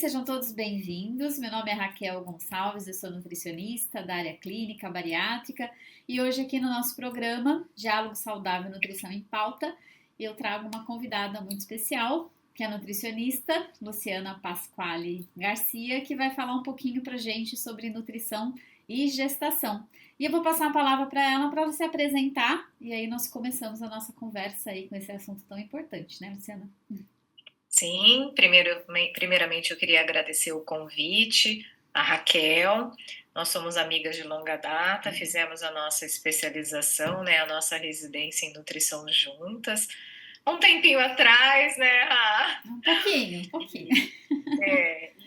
sejam todos bem-vindos. Meu nome é Raquel Gonçalves, eu sou nutricionista da área clínica bariátrica e hoje aqui no nosso programa Diálogo Saudável e Nutrição em Pauta, eu trago uma convidada muito especial, que é a nutricionista Luciana Pasquale Garcia, que vai falar um pouquinho pra gente sobre nutrição e gestação. E eu vou passar a palavra para ela para se apresentar e aí nós começamos a nossa conversa aí com esse assunto tão importante, né, Luciana? Sim, primeiramente eu queria agradecer o convite, a Raquel. Nós somos amigas de longa data, fizemos a nossa especialização, né, a nossa residência em nutrição juntas, um tempinho atrás, né, Um pouquinho, um pouquinho.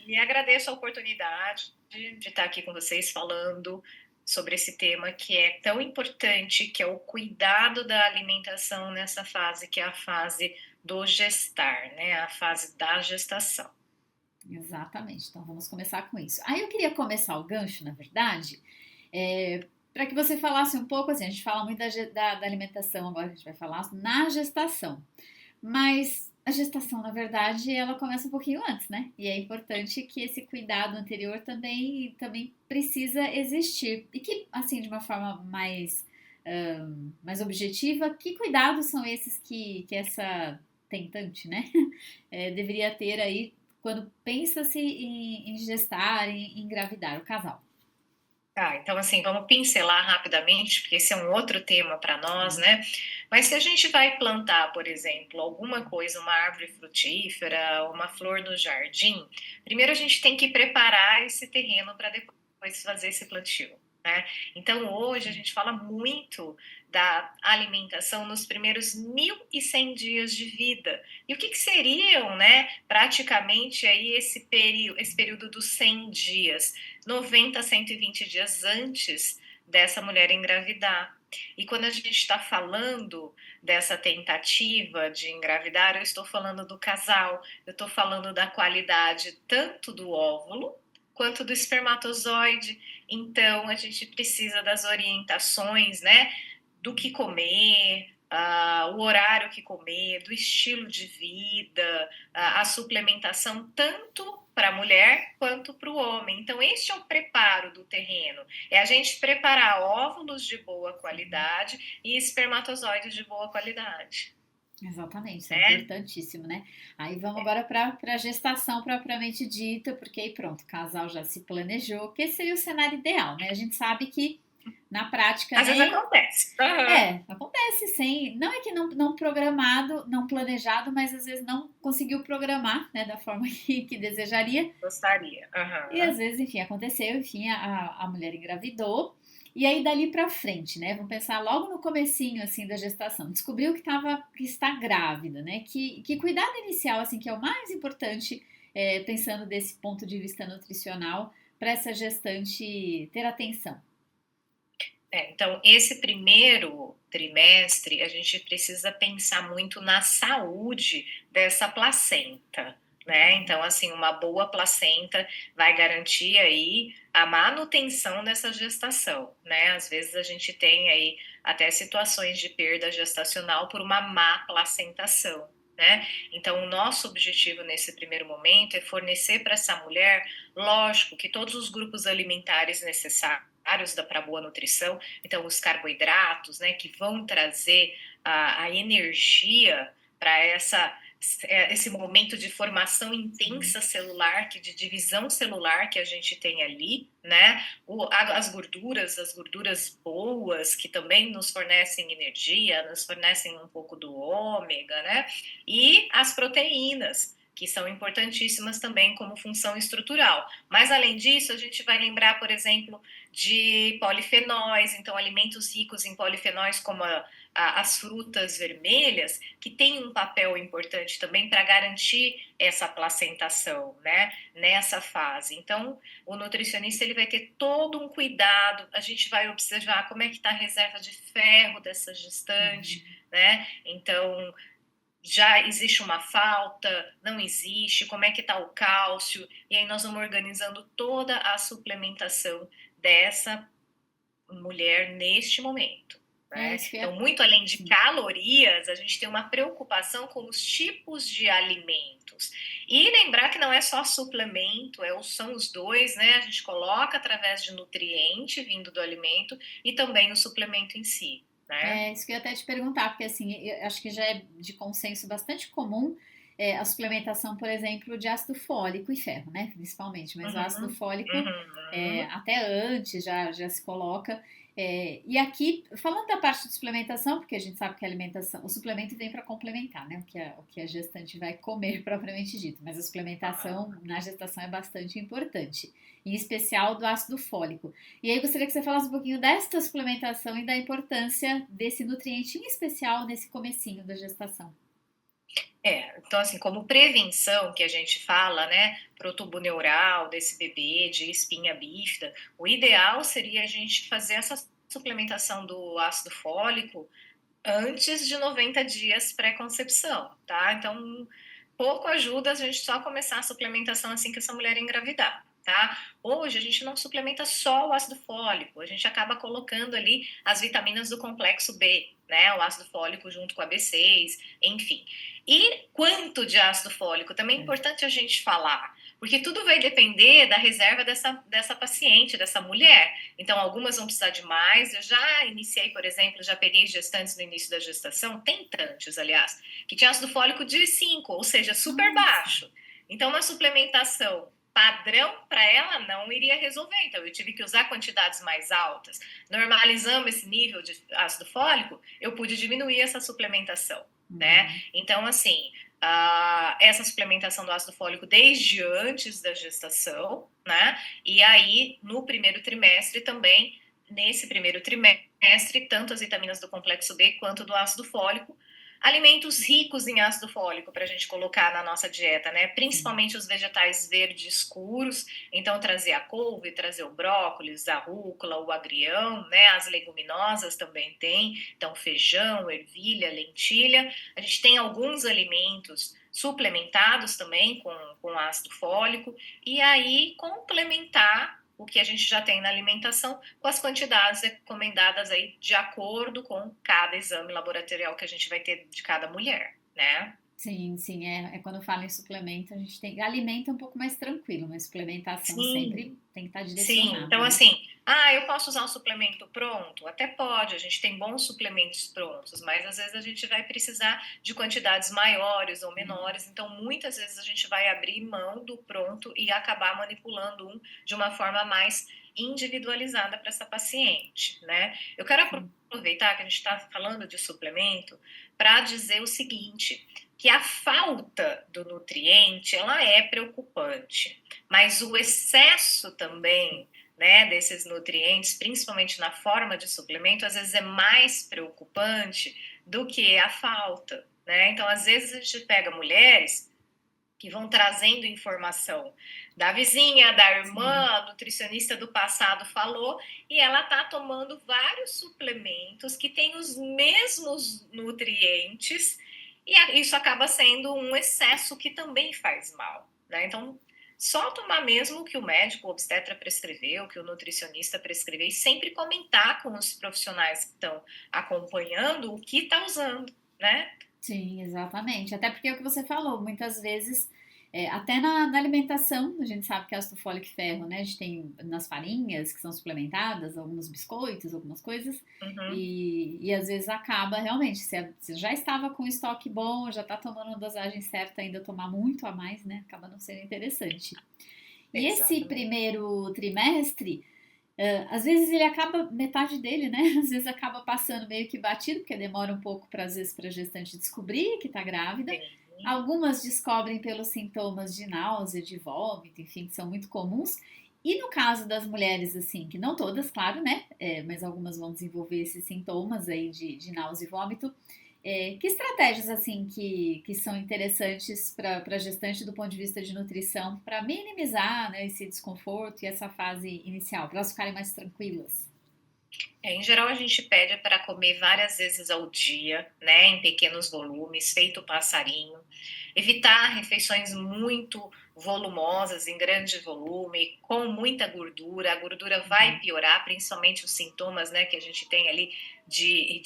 E agradeço a oportunidade de estar aqui com vocês falando sobre esse tema que é tão importante, que é o cuidado da alimentação nessa fase, que é a fase do gestar, né? A fase da gestação. Exatamente, então vamos começar com isso. Aí eu queria começar o gancho, na verdade, para que você falasse um pouco, assim, a gente fala muito da alimentação, agora a gente vai falar na gestação, mas a gestação, na verdade, ela começa um pouquinho antes, né? E é importante que esse cuidado anterior também precisa existir. E que, assim, de uma forma mais objetiva, que cuidados são esses que essa tentante, né, deveria ter aí quando pensa-se em gestar, em engravidar o casal? Tá, então assim, vamos pincelar rapidamente, porque esse é um outro tema para nós, né? Mas se a gente vai plantar, por exemplo, alguma coisa, uma árvore frutífera, uma flor no jardim, primeiro a gente tem que preparar esse terreno para depois fazer esse plantio, né? Então hoje a gente fala muito da alimentação nos primeiros 1.100 dias de vida. E o que seriam, né, praticamente aí esse período dos 100 dias? 90 a 120 dias antes dessa mulher engravidar. E quando a gente está falando dessa tentativa de engravidar, eu estou falando do casal, eu estou falando da qualidade tanto do óvulo quanto do espermatozoide. Então, a gente precisa das orientações, né? Do que comer, o horário que comer, do estilo de vida, a suplementação tanto para a mulher quanto para o homem. Então, este é o preparo do terreno. É a gente preparar óvulos de boa qualidade e espermatozoides de boa qualidade. Exatamente, isso é Né? importantíssimo, né? Aí vamos agora para a gestação propriamente dita, porque aí pronto, o casal já se planejou, que esse seria o cenário ideal, né? A gente sabe que na prática Às vezes nem acontece. Uhum. acontece sem, não é que não programado, não planejado, mas às vezes não conseguiu programar, né, da forma que desejaria. Gostaria. E às Uhum. vezes, enfim, aconteceu, enfim, a mulher engravidou. E aí dali pra frente, né? Vamos pensar logo no comecinho assim da gestação. Descobriu que está grávida, né? Que cuidado inicial assim que é o mais importante, pensando desse ponto de vista nutricional para essa gestante ter atenção. Então, esse primeiro trimestre, a gente precisa pensar muito na saúde dessa placenta, né? Então, assim, uma boa placenta vai garantir aí a manutenção dessa gestação, né? Às vezes a gente tem aí até situações de perda gestacional por uma má placentação. Né? Então, o nosso objetivo nesse primeiro momento é fornecer para essa mulher, lógico, que todos os grupos alimentares necessários para boa nutrição, então os carboidratos, né, que vão trazer a energia para esse momento de formação intensa celular, de divisão celular que a gente tem ali, né? As gorduras boas, que também nos fornecem energia, nos fornecem um pouco do ômega, né? E as proteínas, que são importantíssimas também como função estrutural. Mas, além disso, a gente vai lembrar, por exemplo, de polifenóis, então alimentos ricos em polifenóis como as frutas vermelhas, que têm um papel importante também para garantir essa placentação, né, nessa fase. Então, o nutricionista ele vai ter todo um cuidado, a gente vai observar como é que está a reserva de ferro dessa gestante, né, então já existe uma falta, não existe, como é que está o cálcio, e aí nós vamos organizando toda a suplementação dessa mulher neste momento. É Né? isso que Então, é. muito além de Sim. calorias, a gente tem uma preocupação com os tipos de alimentos. E lembrar que não é só suplemento, são os dois, né? A gente coloca através de nutriente vindo do alimento e também o suplemento em si, né? É isso que eu ia até te perguntar, porque assim, eu acho que já é de consenso bastante comum a suplementação, por exemplo, de ácido fólico e ferro, né? Principalmente, mas o ácido Uhum, fólico uhum, até antes já se coloca. E aqui, falando da parte de suplementação, porque a gente sabe que a alimentação, o suplemento vem para complementar, né? O que a gestante vai comer propriamente dito, mas a suplementação uhum. na gestação é bastante importante, em especial do ácido fólico. E aí gostaria que você falasse um pouquinho desta suplementação e da importância desse nutriente em especial nesse comecinho da gestação. Então assim, como prevenção que a gente fala, né, pro tubo neural desse bebê de espinha bífida, o ideal seria a gente fazer essa suplementação do ácido fólico antes de 90 dias pré-concepção, tá? Então, pouco ajuda a gente só começar a suplementação assim que essa mulher engravidar, tá? Hoje a gente não suplementa só o ácido fólico, a gente acaba colocando ali as vitaminas do complexo B, né? O ácido fólico junto com a B6, enfim. E quanto de ácido fólico? Também é importante a gente falar, porque tudo vai depender da reserva dessa paciente, dessa mulher. Então, algumas vão precisar de mais. Eu já iniciei, por exemplo, já peguei gestantes no início da gestação, tentantes, aliás, que tinha ácido fólico de 5, ou seja, super Nossa. baixo. Então, uma suplementação padrão para ela não iria resolver. Então, eu tive que usar quantidades mais altas. Normalizando esse nível de ácido fólico, eu pude diminuir essa suplementação, né? Uhum. Então, assim, essa suplementação do ácido fólico desde antes da gestação, né? E aí, no primeiro trimestre também, nesse primeiro trimestre, tanto as vitaminas do complexo B quanto do ácido fólico, alimentos ricos em ácido fólico para a gente colocar na nossa dieta, né? Sim. Principalmente os vegetais verdes escuros. Então, trazer a couve, trazer o brócolis, a rúcula, o agrião, né? As leguminosas também tem. Então, feijão, ervilha, lentilha. A gente tem alguns alimentos suplementados também com ácido fólico. E aí, complementar o que a gente já tem na alimentação, com as quantidades recomendadas aí de acordo com cada exame laboratorial que a gente vai ter de cada mulher, né? Sim, sim, quando fala em suplemento, a gente tem. Alimento é um pouco mais tranquilo, mas suplementação Sim, sempre tem que estar sim. direcionada, Então, né? assim, eu posso usar um suplemento pronto? Até pode, a gente tem bons suplementos prontos, mas às vezes a gente vai precisar de quantidades maiores ou menores, então muitas vezes a gente vai abrir mão do pronto e acabar manipulando um de uma forma mais individualizada para essa paciente, né? Eu quero Sim. aproveitar que a gente está falando de suplemento para dizer o seguinte, que a falta do nutriente, ela é preocupante, mas o excesso também, né, desses nutrientes, principalmente na forma de suplemento, às vezes é mais preocupante do que a falta, né? Então, às vezes a gente pega mulheres que vão trazendo informação da vizinha, da irmã, Sim. a nutricionista do passado falou, e ela tá tomando vários suplementos que têm os mesmos nutrientes, e isso acaba sendo um excesso que também faz mal, né? Então, só tomar mesmo o que o médico, o obstetra prescreveu, o que o nutricionista prescreveu, e sempre comentar com os profissionais que estão acompanhando o que está usando, né? Sim, exatamente. Até porque é o que você falou, muitas vezes, até na alimentação, a gente sabe que ácido fólico e ferro, né? A gente tem nas farinhas que são suplementadas, alguns biscoitos, algumas coisas, Uhum, e às vezes acaba realmente, se já estava com estoque bom, já está tomando a dosagem certa, ainda tomar muito a mais, né? Acaba não sendo interessante. E esse exatamente. primeiro trimestre. Às vezes ele acaba, metade dele, né? Às vezes acaba passando meio que batido, porque demora um pouco para às vezes para a gestante descobrir que está grávida. Sim. Algumas descobrem pelos sintomas de náusea, de vômito, enfim, que são muito comuns. E no caso das mulheres, assim, que não todas, claro, né? Mas algumas vão desenvolver esses sintomas aí de náusea e vômito. Que estratégias, assim, que são interessantes para a gestante do ponto de vista de nutrição, para minimizar, né, esse desconforto e essa fase inicial, para elas ficarem mais tranquilas? Em geral, a gente pede para comer várias vezes ao dia, né, em pequenos volumes, feito passarinho. evitar refeições muito volumosas, em grande volume, com muita gordura. A gordura vai piorar, principalmente os sintomas, né, que a gente tem ali de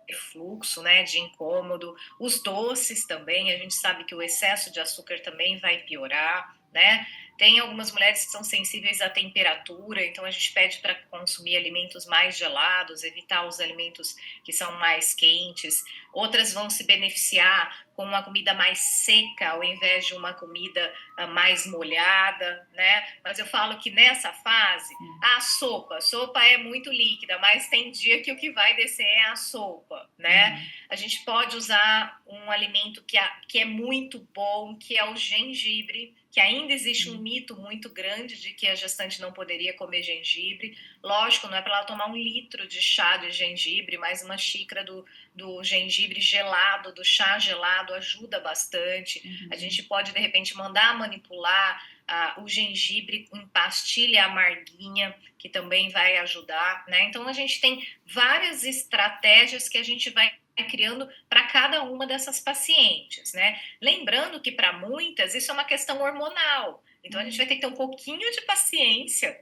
refluxo, né, de incômodo. Os doces também, a gente sabe que o excesso de açúcar também vai piorar, né? Tem algumas mulheres que são sensíveis à temperatura, então a gente pede para consumir alimentos mais gelados, evitar os alimentos que são mais quentes. Outras vão se beneficiar com uma comida mais seca, ao invés de uma comida mais molhada, né? Mas eu falo que nessa fase, a sopa é muito líquida, mas tem dia que o que vai descer é a sopa, né? A gente pode usar um alimento que é muito bom, que é o gengibre, que ainda existe um mito muito grande de que a gestante não poderia comer gengibre. Lógico, não é para ela tomar 1 litro de chá de gengibre, mas uma xícara do gengibre gelado, do chá gelado, ajuda bastante. A gente pode, de repente, mandar manipular o gengibre em pastilha amarguinha, que também vai ajudar, né? Então, a gente tem várias estratégias que a gente vai criando para cada uma dessas pacientes, né? Lembrando que para muitas isso é uma questão hormonal, então a gente vai ter que ter um pouquinho de paciência.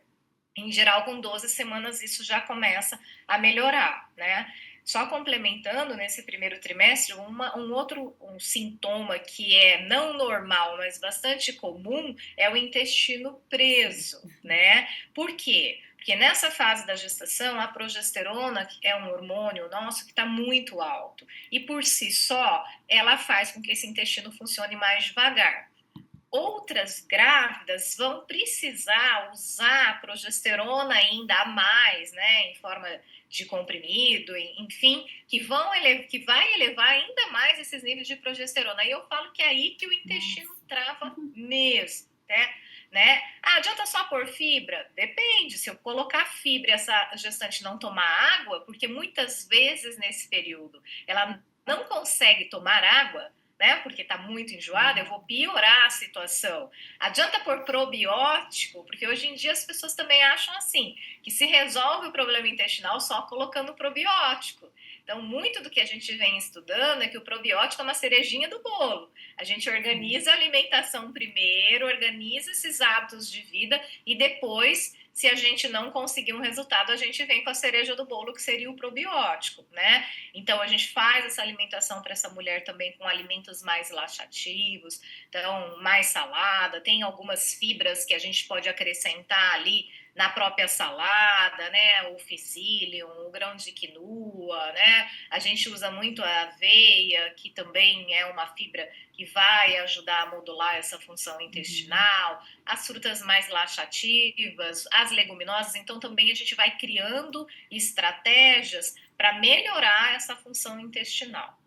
Em geral, com 12 semanas isso já começa a melhorar, né? Só complementando, nesse primeiro trimestre, um sintoma que é não normal, mas bastante comum, é o intestino preso, né? Por quê? Porque nessa fase da gestação, a progesterona, que é um hormônio nosso, que está muito alto. E por si só, ela faz com que esse intestino funcione mais devagar. Outras grávidas vão precisar usar a progesterona ainda a mais, né, em forma de comprimido, enfim, que vai elevar ainda mais esses níveis de progesterona. E eu falo que é aí que o intestino trava mesmo, né? Adianta só pôr fibra? Depende. Se eu colocar fibra e essa gestante não tomar água, porque muitas vezes nesse período ela não consegue tomar água, né? Porque está muito enjoada, eu vou piorar a situação. Adianta pôr probiótico, porque hoje em dia as pessoas também acham assim, que se resolve o problema intestinal só colocando probiótico. Então, muito do que a gente vem estudando é que o probiótico é uma cerejinha do bolo. A gente organiza a alimentação primeiro, organiza esses hábitos de vida e depois, se a gente não conseguir um resultado, a gente vem com a cereja do bolo, que seria o probiótico, né? Então, a gente faz essa alimentação para essa mulher também com alimentos mais laxativos, então, mais salada, tem algumas fibras que a gente pode acrescentar ali na própria salada, né, o psyllium, o grão de quinoa, né, a gente usa muito a aveia, que também é uma fibra que vai ajudar a modular essa função intestinal, as frutas mais laxativas, as leguminosas, então também a gente vai criando estratégias para melhorar essa função intestinal,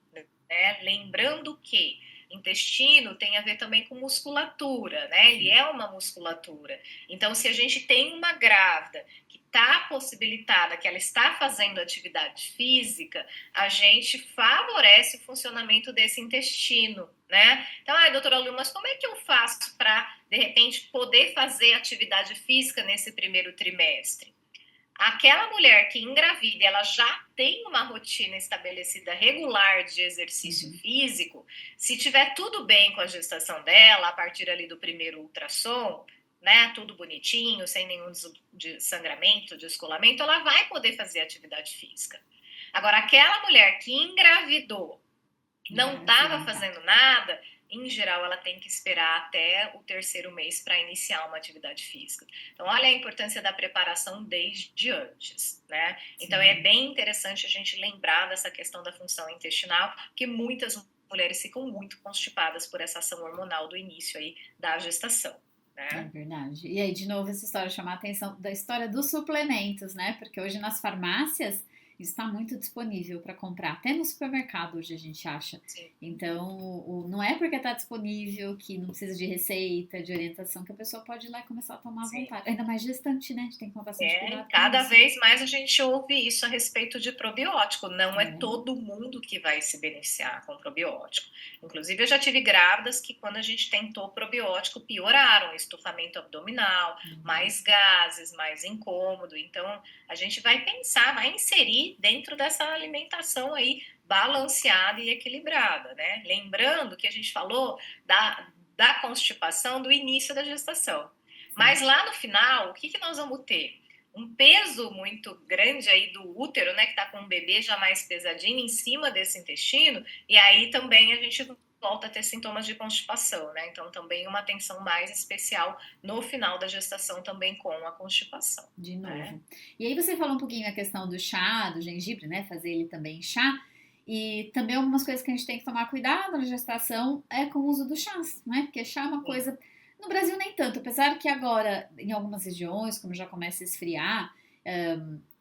né, lembrando que intestino tem a ver também com musculatura, né? Ele é uma musculatura. Então, se a gente tem uma grávida que está possibilitada, que ela está fazendo atividade física, a gente favorece o funcionamento desse intestino, né? Então, doutora Lu, mas como é que eu faço para, de repente, poder fazer atividade física nesse primeiro trimestre? Aquela mulher que engravida, ela já tem uma rotina estabelecida regular de exercício físico, se tiver tudo bem com a gestação dela, a partir ali do primeiro ultrassom, né, tudo bonitinho, sem nenhum sangramento, descolamento, ela vai poder fazer atividade física. Agora, aquela mulher que engravidou, não estava fazendo nada, em geral, ela tem que esperar até o 3º mês para iniciar uma atividade física. Então, olha a importância da preparação desde antes, né? Então, é bem interessante a gente lembrar dessa questão da função intestinal, porque muitas mulheres ficam muito constipadas por essa ação hormonal do início aí da gestação. É verdade. E aí, de novo, essa história chamar a atenção da história dos suplementos, né? Porque hoje nas farmácias isso está muito disponível para comprar. Até no supermercado hoje a gente acha. Sim. Então, não é porque está disponível que não precisa de receita, de orientação, que a pessoa pode ir lá e começar a tomar à vontade. Ainda mais gestante, né? A gente tem que tomar bastante cuidado. Cada vez mais a gente ouve isso a respeito de probiótico. Não é todo mundo que vai se beneficiar com probiótico. Inclusive, eu já tive grávidas que, quando a gente tentou probiótico, pioraram. Estufamento abdominal, mais gases, mais incômodo. Então, a gente vai pensar, vai inserir aí dentro dessa alimentação aí balanceada e equilibrada, né? Lembrando que a gente falou da constipação do início da gestação. Mas lá no final, o que nós vamos ter? Um peso muito grande aí do útero, né, que está com um bebê já mais pesadinho em cima desse intestino, e aí também a gente volta a ter sintomas de constipação, né? Então também uma atenção mais especial no final da gestação também com a constipação. De novo. Né? E aí você falou um pouquinho a questão do chá, do gengibre, né? Fazer ele também em chá. E também algumas coisas que a gente tem que tomar cuidado na gestação é com o uso do chás, né? Porque chá é uma coisa... No Brasil nem tanto, apesar que agora, em algumas regiões, como já começa a esfriar,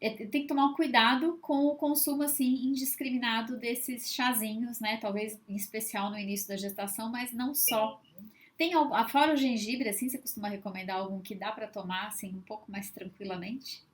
tem que tomar cuidado com o consumo, assim, indiscriminado desses chazinhos, né? Talvez em especial no início da gestação, mas não só. Tem fora o gengibre, assim, você costuma recomendar algum que dá para tomar, assim, um pouco mais tranquilamente?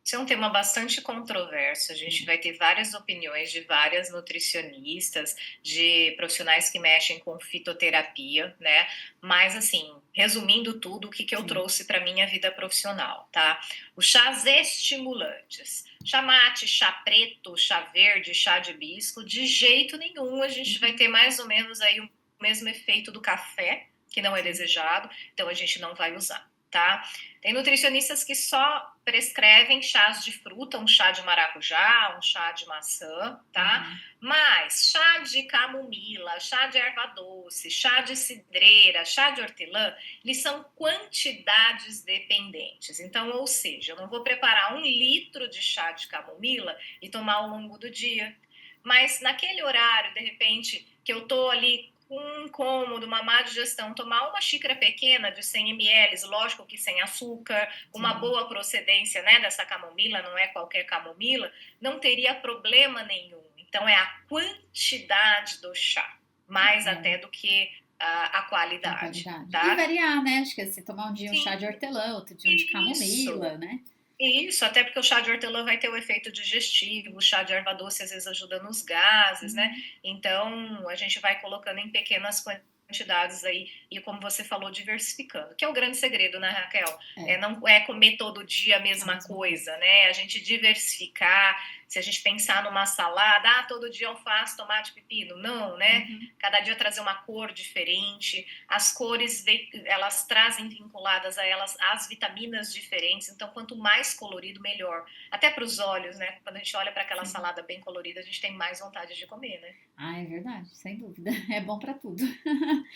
Isso é um tema bastante controverso. A gente vai ter várias opiniões de várias nutricionistas, de profissionais que mexem com fitoterapia, né? Mas, assim, resumindo tudo, o que eu trouxe para minha vida profissional, tá? Os chás estimulantes. Chá mate, chá preto, chá verde, chá de hibisco, de jeito nenhum a gente vai ter mais ou menos aí o mesmo efeito do café, que não é desejado, então a gente não vai usar, tá? Tem nutricionistas que só prescrevem chás de fruta, um chá de maracujá, um chá de maçã, tá? Mas chá de camomila, chá de erva doce, chá de cidreira, chá de hortelã, eles são quantidades dependentes. Então, ou seja, eu não vou preparar 1 litro de chá de camomila e tomar ao longo do dia. Mas naquele horário, de repente, que eu tô ali um incômodo, uma má digestão, tomar uma xícara pequena de 100 ml, lógico que sem açúcar, uma boa procedência, né, dessa camomila, não é qualquer camomila, não teria problema nenhum. Então é a quantidade do chá, mais até do que a qualidade. Tá? E variar, né? Acho que se tomar um dia um chá de hortelã, outro dia um de camomila, né? Isso, até porque o chá de hortelã vai ter o efeito digestivo, o chá de erva doce às vezes ajuda nos gases, né? Então, a gente vai colocando em pequenas quantidades aí, e como você falou, diversificando, que é o grande segredo, né, Raquel? Não é comer todo dia a mesma coisa, né? A gente diversificar. Se a gente pensar numa salada, todo dia alface, tomate, pepino, não, né? Cada dia trazer uma cor diferente, as cores, elas trazem vinculadas a elas as vitaminas diferentes, então quanto mais colorido, melhor. Até para os olhos, né? Quando a gente olha para aquela salada bem colorida, a gente tem mais vontade de comer, né? Ah, é verdade, sem dúvida. É bom para tudo.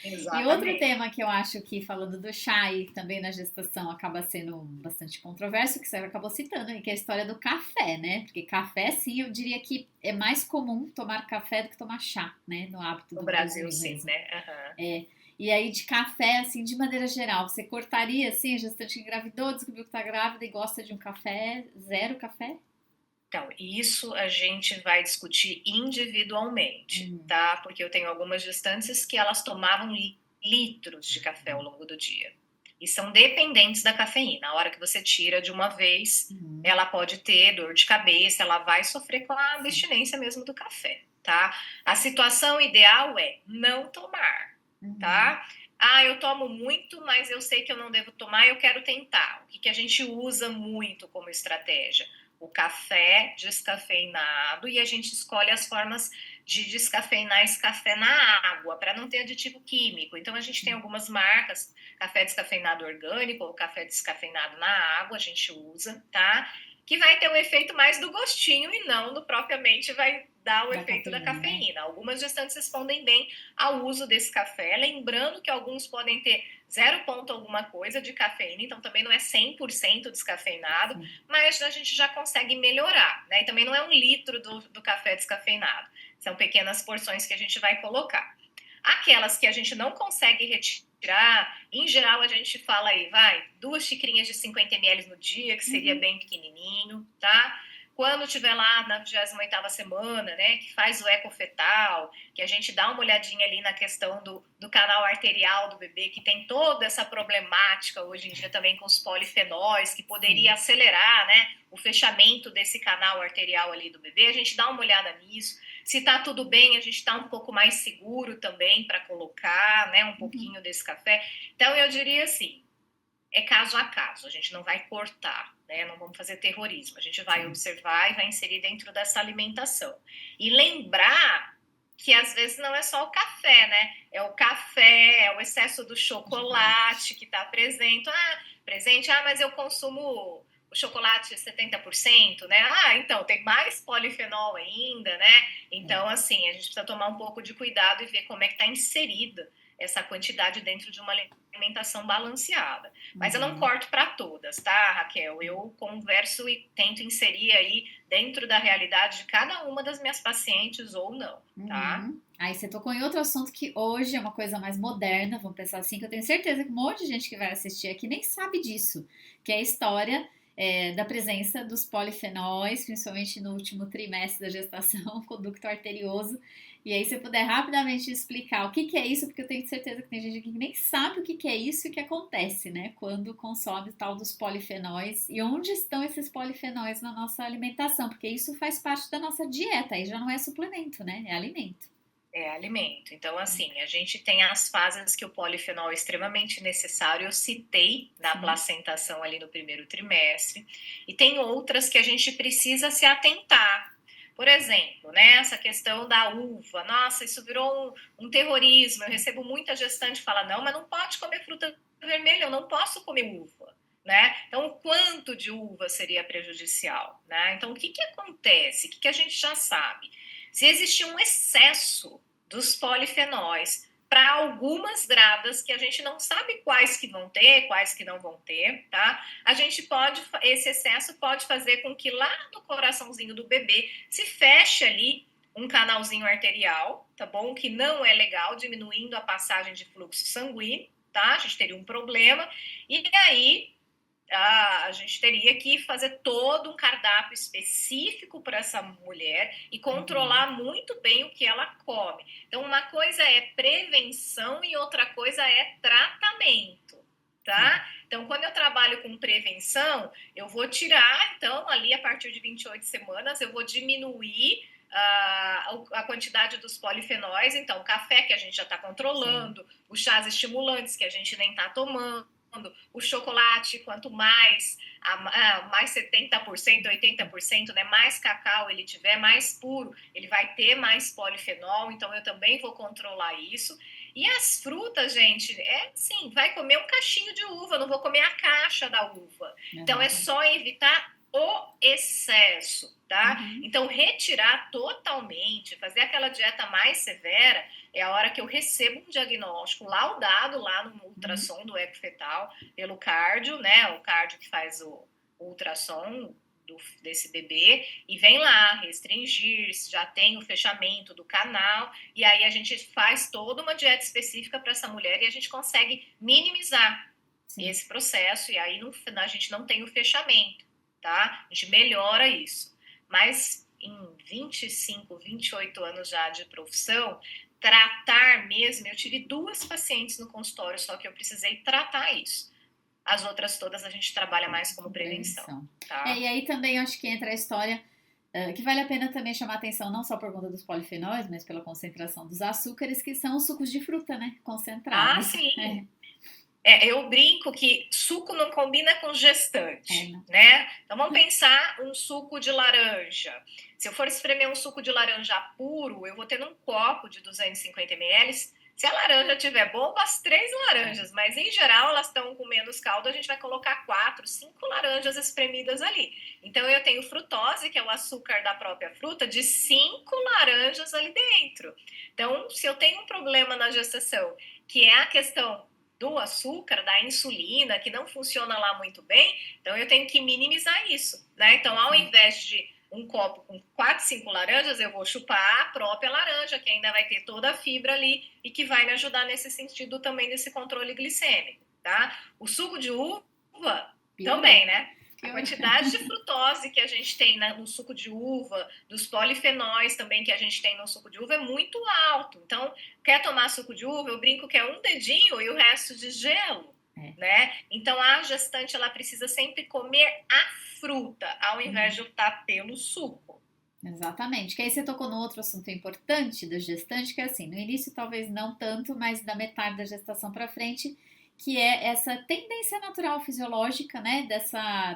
Exatamente. E outro tema que eu acho que, falando do chá e também na gestação, acaba sendo bastante controverso, que você acabou citando, que é a história do café, né? Porque café, sim, eu diria que é mais comum tomar café do que tomar chá, né? No hábito do Brasil, sim, mesmo. né? E aí, de café, assim, de maneira geral, você cortaria, assim, a gestante que engravidou, descobriu que tá grávida e gosta de um café, zero café? Então, isso a gente vai discutir individualmente, tá? Porque eu tenho algumas gestantes que elas tomavam litros de café ao longo do dia. E são dependentes da cafeína. A hora que você tira de uma vez, ela pode ter dor de cabeça, ela vai sofrer com a abstinência mesmo do café, tá? A situação ideal é não tomar, tá? Eu tomo muito, mas eu sei que eu não devo tomar, eu quero tentar. O que a gente usa muito como estratégia? O café descafeinado, e a gente escolhe as formas de descafeinar esse café na água, para não ter aditivo químico. Então, a gente tem algumas marcas, café descafeinado orgânico ou café descafeinado na água, a gente usa, tá? Que vai ter o efeito mais do gostinho e não do propriamente vai dar o efeito da cafeína. Algumas gestantes respondem bem ao uso desse café, lembrando que alguns podem ter 0 ponto alguma coisa de cafeína, então também não é 100% descafeinado, mas a gente já consegue melhorar, né? E também não é 1 litro do café descafeinado, são pequenas porções que a gente vai colocar. Aquelas que a gente não consegue retirar, em geral a gente fala aí, 2 xicrinhas de 50 ml no dia, que seria bem pequenininho, tá? Quando tiver lá na 28ª semana, né, que faz o ecofetal, que a gente dá uma olhadinha ali na questão do canal arterial do bebê, que tem toda essa problemática hoje em dia também com os polifenóis, que poderia acelerar, né, o fechamento desse canal arterial ali do bebê, a gente dá uma olhada nisso. Se tá tudo bem, a gente tá um pouco mais seguro também para colocar, né, um pouquinho desse café. Então, eu diria assim, é caso a caso, a gente não vai cortar, né? Não vamos fazer terrorismo. A gente vai observar e vai inserir dentro dessa alimentação. E lembrar que às vezes não é só o café, né? É o café, é o excesso do chocolate que está presente. Mas eu consumo o chocolate 70%, né? Então tem mais polifenol ainda, né? Então, assim, a gente precisa tomar um pouco de cuidado e ver como é que está inserida essa quantidade dentro de uma alimentação balanceada. Mas eu não corto para todas, tá, Raquel? Eu converso e tento inserir aí dentro da realidade de cada uma das minhas pacientes ou não, tá? Aí você tocou em outro assunto que hoje é uma coisa mais moderna, vamos pensar assim, que eu tenho certeza que um monte de gente que vai assistir aqui nem sabe disso, que é a história da presença dos polifenóis, principalmente no último trimestre da gestação, conducto arterioso. E aí, se você puder rapidamente explicar o que é isso, porque eu tenho certeza que tem gente aqui que nem sabe o que é isso e o que acontece, né? Quando consome o tal dos polifenóis e onde estão esses polifenóis na nossa alimentação, porque isso faz parte da nossa dieta, aí já não é suplemento, né? É alimento. É alimento. Então, assim, a gente tem as fases que o polifenol é extremamente necessário. Eu citei na placentação ali no primeiro trimestre. E tem outras que a gente precisa se atentar. Por exemplo, né, essa questão da uva. Nossa, isso virou um terrorismo. Eu recebo muita gestante que fala, não, mas não pode comer fruta vermelha, eu não posso comer uva. Né? Então, o quanto de uva seria prejudicial? Né? Então, o que acontece? O que a gente já sabe? Se existir um excesso dos polifenóis para algumas gradas que a gente não sabe quais que vão ter, quais que não vão ter, tá? Esse excesso pode fazer com que lá no coraçãozinho do bebê se feche ali um canalzinho arterial, tá bom? Que não é legal, diminuindo a passagem de fluxo sanguíneo, tá? A gente teria um problema. E aí a gente teria que fazer todo um cardápio específico para essa mulher e controlar muito bem o que ela come. Então, uma coisa é prevenção e outra coisa é tratamento, tá? Então, quando eu trabalho com prevenção, eu vou tirar, então, ali a partir de 28 semanas, eu vou diminuir a quantidade dos polifenóis. Então, o café que a gente já está controlando, os chás estimulantes que a gente nem está tomando, o chocolate, quanto mais 70%, 80%, né, mais cacau ele tiver, mais puro, ele vai ter mais polifenol, então eu também vou controlar isso. E as frutas, gente, vai comer um cachinho de uva, não vou comer a caixa da uva. Então é só evitar o excesso, tá? Então, retirar totalmente, fazer aquela dieta mais severa, é a hora que eu recebo um diagnóstico laudado lá no ultrassom do ecofetal pelo cardio, né? O cardio que faz o ultrassom desse bebê, e vem lá restringir, já tem o fechamento do canal, e aí a gente faz toda uma dieta específica para essa mulher e a gente consegue minimizar esse processo, e aí a gente não tem o fechamento, tá? A gente melhora isso. Mas em 25, 28 anos já de profissão, tratar mesmo, eu tive 2 pacientes no consultório, só que eu precisei tratar isso. As outras todas a gente trabalha mais como prevenção. Tá? E aí também acho que entra a história que vale a pena também chamar atenção, não só por conta dos polifenóis, mas pela concentração dos açúcares, que são os sucos de fruta, né? Concentrados. Sim. Eu brinco que suco não combina com gestante, né? Então vamos pensar um suco de laranja. Se eu for espremer um suco de laranja puro, eu vou ter num copo de 250 ml. Se a laranja tiver boa, as 3 laranjas, mas em geral elas estão com menos caldo, a gente vai colocar 4, 5 laranjas espremidas ali. Então eu tenho frutose, que é o açúcar da própria fruta, de 5 laranjas ali dentro. Então, se eu tenho um problema na gestação, que é a questão do açúcar, da insulina, que não funciona lá muito bem, então eu tenho que minimizar isso, né? Então, ao invés de um copo com 4, 5 laranjas, eu vou chupar a própria laranja, que ainda vai ter toda a fibra ali e que vai me ajudar nesse sentido também desse controle glicêmico, tá? O suco de uva também, né? A quantidade de frutose que a gente tem no suco de uva, dos polifenóis também que a gente tem no suco de uva é muito alto. Então, quer tomar suco de uva? Eu brinco que é um dedinho e o resto de gelo, né? Então, a gestante, ela precisa sempre comer a fruta, ao invés de optar pelo suco. Exatamente, que aí você tocou no outro assunto importante da gestante, que é assim, no início talvez não tanto, mas da metade da gestação para frente, que é essa tendência natural fisiológica, né,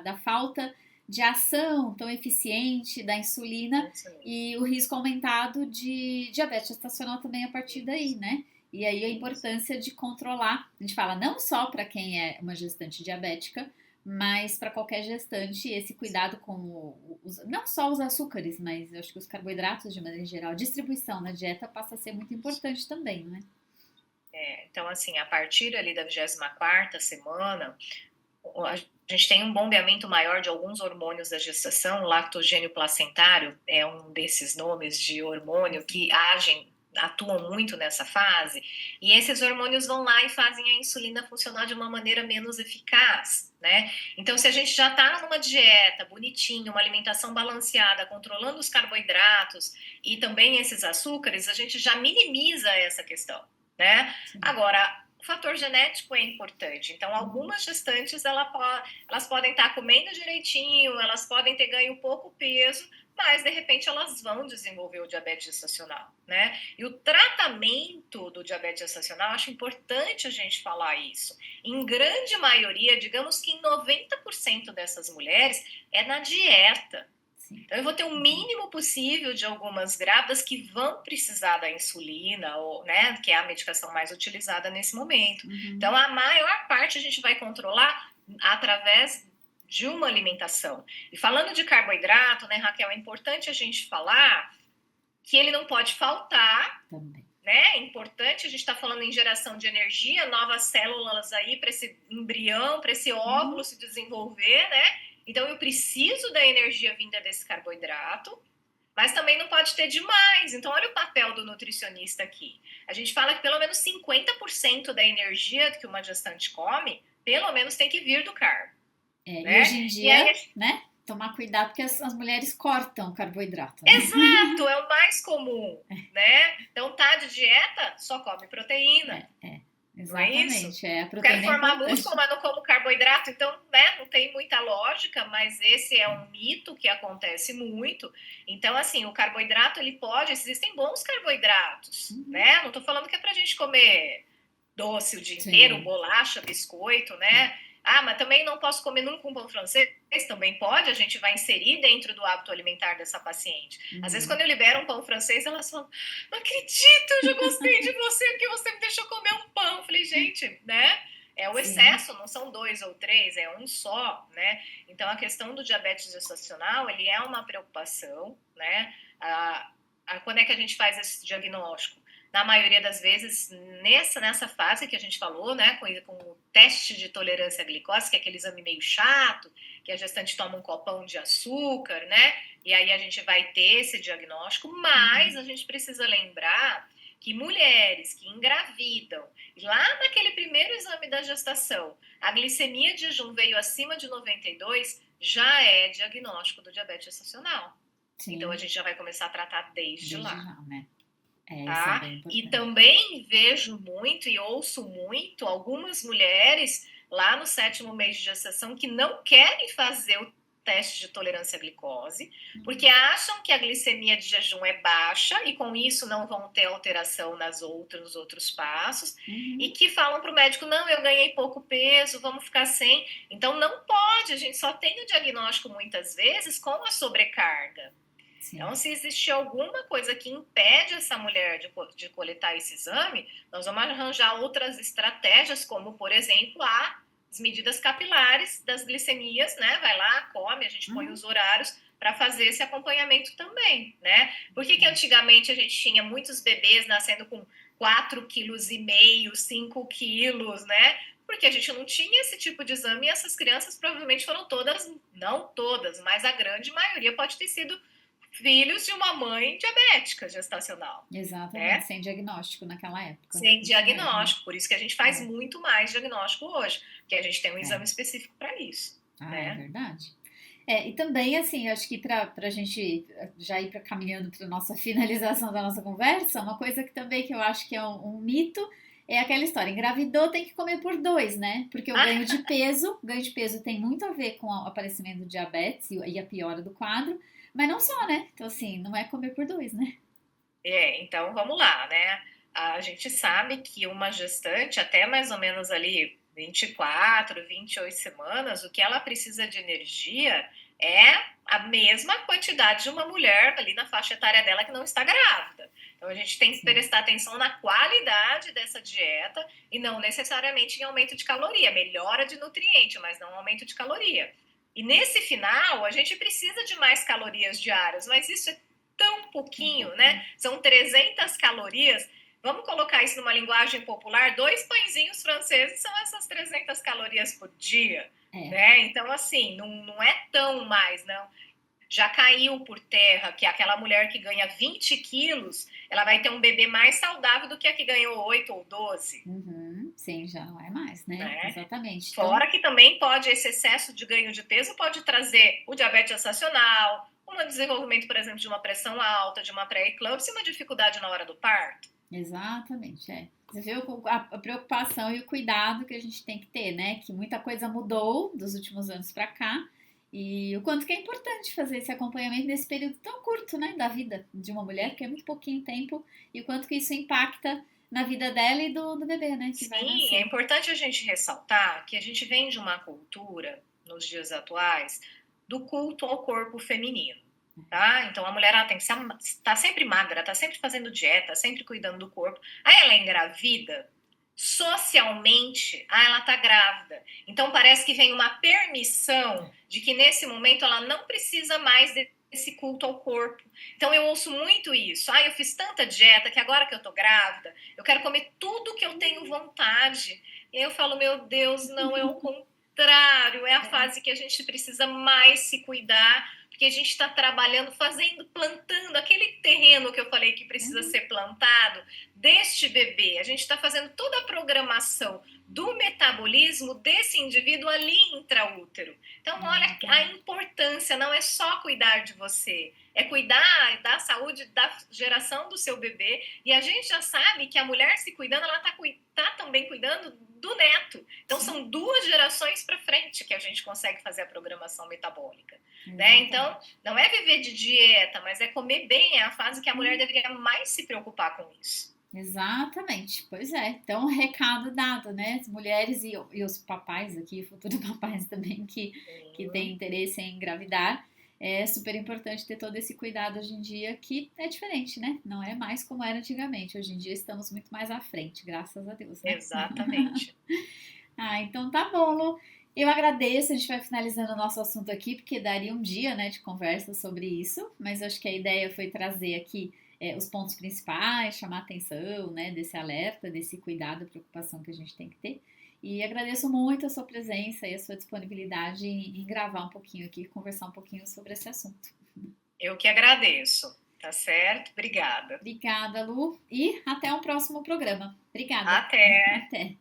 da falta de ação tão eficiente da insulina e o risco aumentado de diabetes gestacional também a partir daí, né? E aí a importância de controlar, a gente fala não só para quem é uma gestante diabética, mas para qualquer gestante, esse cuidado com não só os açúcares, mas eu acho que os carboidratos de maneira geral, a distribuição na dieta passa a ser muito importante também, né? Então, assim, a partir ali da 24ª semana, a gente tem um bombeamento maior de alguns hormônios da gestação. O lactogênio placentário é um desses nomes de hormônio que atuam muito nessa fase, e esses hormônios vão lá e fazem a insulina funcionar de uma maneira menos eficaz, né? Então, se a gente já está numa dieta bonitinha, uma alimentação balanceada, controlando os carboidratos e também esses açúcares, a gente já minimiza essa questão, né? Agora, o fator genético é importante. Então, algumas gestantes elas podem estar comendo direitinho, elas podem ter ganho pouco peso, mas de repente elas vão desenvolver o diabetes gestacional, né? E o tratamento do diabetes gestacional, acho importante a gente falar isso. Em grande maioria, digamos que em 90% dessas mulheres, é na dieta. Então, eu vou ter o mínimo possível de algumas grávidas que vão precisar da insulina, ou, né, que é a medicação mais utilizada nesse momento. Então, a maior parte a gente vai controlar através de uma alimentação. E falando de carboidrato, né, Raquel, é importante a gente falar que ele não pode faltar, né? É importante, a gente está falando em geração de energia, novas células aí para esse embrião, para esse óvulo se desenvolver, né? Então, eu preciso da energia vinda desse carboidrato, mas também não pode ter demais. Então, olha o papel do nutricionista aqui. A gente fala que pelo menos 50% da energia que uma gestante come, pelo menos tem que vir do carbo. Né? E hoje em dia, aí, né? Tomar cuidado porque as mulheres cortam carboidrato. Né? Exato, é o mais comum, né? Então, tá de dieta, só come proteína. Exatamente, não é isso? Quero formar músculo, mas não como carboidrato, então, né, não tem muita lógica, mas esse é um mito que acontece muito. Então, assim, o carboidrato, existem bons carboidratos, né? Não tô falando que é pra gente comer doce o dia inteiro, bolacha, biscoito, né? Mas também não posso comer nunca um pão francês? Também pode, a gente vai inserir dentro do hábito alimentar dessa paciente. Às vezes, quando eu libero um pão francês, elas falam, não acredito, eu já gostei de você, porque você me deixou comer um pão. Eu falei, gente, né? É o excesso, não são 2 ou 3, é um só, né? Então, a questão do diabetes gestacional, ele é uma preocupação, né? Quando é que a gente faz esse diagnóstico? Na maioria das vezes, nessa fase que a gente falou, né, com o teste de tolerância à glicose, que é aquele exame meio chato, que a gestante toma um copão de açúcar, né, e aí a gente vai ter esse diagnóstico, mas a gente precisa lembrar que mulheres que engravidam, lá naquele primeiro exame da gestação, a glicemia de jejum veio acima de 92, já é diagnóstico do diabetes gestacional. Sim. Então, a gente já vai começar a tratar desde lá. Já, né? Tá? E também vejo muito e ouço muito algumas mulheres lá no 7º mês de gestação que não querem fazer o teste de tolerância à glicose, porque acham que a glicemia de jejum é baixa e com isso não vão ter alteração nos outros passos, e que falam para o médico, não, eu ganhei pouco peso, vamos ficar sem. Então não pode, a gente só tem o diagnóstico muitas vezes com a sobrecarga. Sim. Então, se existir alguma coisa que impede essa mulher de coletar esse exame, nós vamos arranjar outras estratégias, como, por exemplo, as medidas capilares das glicemias, né? Vai lá, come, a gente põe os horários para fazer esse acompanhamento também, né? Por que antigamente a gente tinha muitos bebês nascendo com 4,5 kg, 5 quilos, né? Porque a gente não tinha esse tipo de exame e essas crianças provavelmente foram todas, não todas, mas a grande maioria pode ter sido filhos de uma mãe diabética gestacional. Exatamente, né? Sem diagnóstico naquela época. Sem diagnóstico, por isso que a gente faz muito mais diagnóstico hoje, porque a gente tem um exame específico para isso. Né? É verdade. E também, assim, acho que para a gente já ir caminhando para a nossa finalização da nossa conversa, uma coisa que também que eu acho que é um mito é aquela história, engravidou tem que comer por 2, né? Porque o ganho de peso tem muito a ver com o aparecimento do diabetes e a piora do quadro, mas não só, né? Então, assim, não é comer por 2, né? Então vamos lá, né? A gente sabe que uma gestante, até mais ou menos ali 24, 28 semanas, o que ela precisa de energia é a mesma quantidade de uma mulher ali na faixa etária dela que não está grávida. Então a gente tem que prestar atenção na qualidade dessa dieta e não necessariamente em aumento de caloria, melhora de nutriente, mas não aumento de caloria. E nesse final, a gente precisa de mais calorias diárias, mas isso é tão pouquinho, né? São 300 calorias. Vamos colocar isso numa linguagem popular, 2 pãezinhos franceses são essas 300 calorias por dia, né? Então, assim, não é tão mais, não. Já caiu por terra que aquela mulher que ganha 20 quilos, ela vai ter um bebê mais saudável do que a que ganhou 8 ou 12. Sim, já não é mais, né? Exatamente. Fora que também pode, esse excesso de ganho de peso pode trazer o diabetes gestacional, um desenvolvimento, por exemplo, de uma pressão alta, de uma pré-eclâmpsia e uma dificuldade na hora do parto. Exatamente, Você vê a preocupação e o cuidado que a gente tem que ter, né? Que muita coisa mudou dos últimos anos para cá e o quanto que é importante fazer esse acompanhamento nesse período tão curto, né, da vida de uma mulher, que é muito pouquinho tempo, e o quanto que isso impacta na vida dela e do bebê, né? Que vai nascer. É importante a gente ressaltar que a gente vem de uma cultura, nos dias atuais, do culto ao corpo feminino. Tá? Então a mulher ela tem que estar sempre magra, está sempre fazendo dieta, sempre cuidando do corpo. Aí ela é engravida, socialmente, ela está grávida. Então parece que vem uma permissão de que nesse momento ela não precisa mais desse culto ao corpo. Então eu ouço muito isso. Eu fiz tanta dieta que agora que eu tô grávida, eu quero comer tudo que eu tenho vontade. E eu falo, meu Deus, não, é o contrário. É a fase que a gente precisa mais se cuidar, porque a gente está trabalhando, plantando aquele terreno que eu falei que precisa ser plantado deste bebê. A gente está fazendo toda a programação do metabolismo desse indivíduo ali intraútero. Então, olha a importância, não é só cuidar de você, é cuidar da saúde, da geração do seu bebê. E a gente já sabe que a mulher se cuidando, ela tá também cuidando do neto. Então, são 2 gerações para frente que a gente consegue fazer a programação metabólica. Né? Então, não é viver de dieta, mas é comer bem. É a fase que a mulher deveria mais se preocupar com isso. Exatamente, pois é. Então, recado dado, né? As mulheres e os papais aqui, futuros papais também, que têm interesse em engravidar, é super importante ter todo esse cuidado hoje em dia, que é diferente, né? Não é mais como era antigamente. Hoje em dia estamos muito mais à frente, graças a Deus, né? Exatamente. Então tá bom, Lu. Eu agradeço, a gente vai finalizando o nosso assunto aqui, porque daria um dia, né, de conversa sobre isso, mas acho que a ideia foi trazer aqui os pontos principais, chamar a atenção, né, desse alerta, desse cuidado, preocupação que a gente tem que ter. E agradeço muito a sua presença e a sua disponibilidade em gravar um pouquinho aqui, conversar um pouquinho sobre esse assunto. Eu que agradeço, tá certo? Obrigada. Obrigada, Lu, e até o próximo programa. Obrigada. Até. Até.